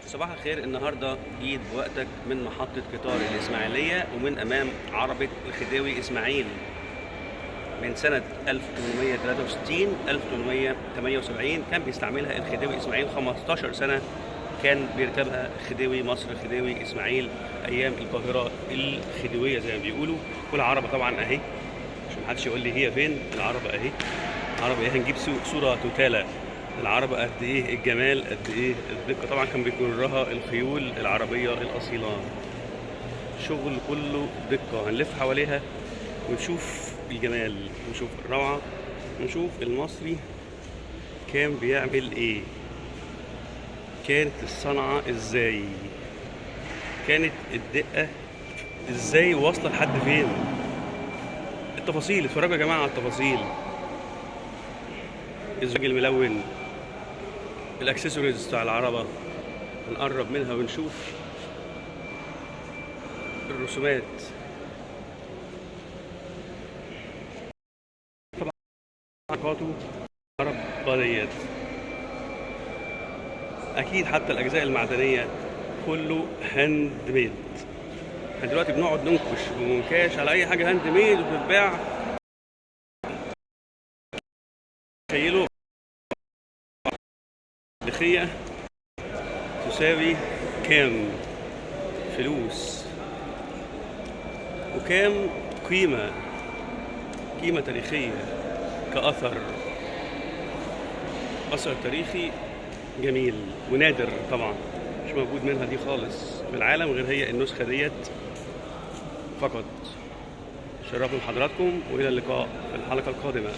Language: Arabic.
صباح الخير. النهارده جيت بوقتك من محطة قطار الإسماعيلية ومن أمام عربة الخديوي إسماعيل من سنة 1863 1878 كان بيستعملها الخديوي إسماعيل 15 سنة. كان بيركبها خديوي مصر خديوي إسماعيل أيام القاهرة الخديوية زي ما بيقولوا. والعربة طبعا أهي عشان محدش يقول لي هي فين. العربة أهي، العربة أهي. هنجيب صورة توتالة العربة قد ايه الجمال، قد ايه الدقة. طبعا كان بيجرها الخيول العربية الأصيلة. شغل كله دقة. هنلف حواليها ونشوف الجمال ونشوف الروعة ونشوف المصري كان بيعمل ايه، كانت الصنعة ازاي، كانت الدقة ازاي واصلة لحد فين. التفاصيل، اتفرجوا يا جماعة على التفاصيل. الزجاج الملون، الاكسسوارز بتاع العربة، هنقرب منها ونشوف الرسومات. طبعا حركاته عرب غاليات اكيد، حتى الاجزاء المعدنية كله هاند ميد. احنا دلوقتي بنقعد ننكش ومنكاش على اي حاجة هاند ميد وبتتباع. تخيلوا دخية تساوي كام فلوس وكام قيمة تاريخية كأثر تاريخي جميل ونادر. طبعا مش موجود منها دي خالص في العالم غير هي النسخة ديت فقط. شرفنا بحضراتكم وإلى اللقاء في الحلقة القادمة.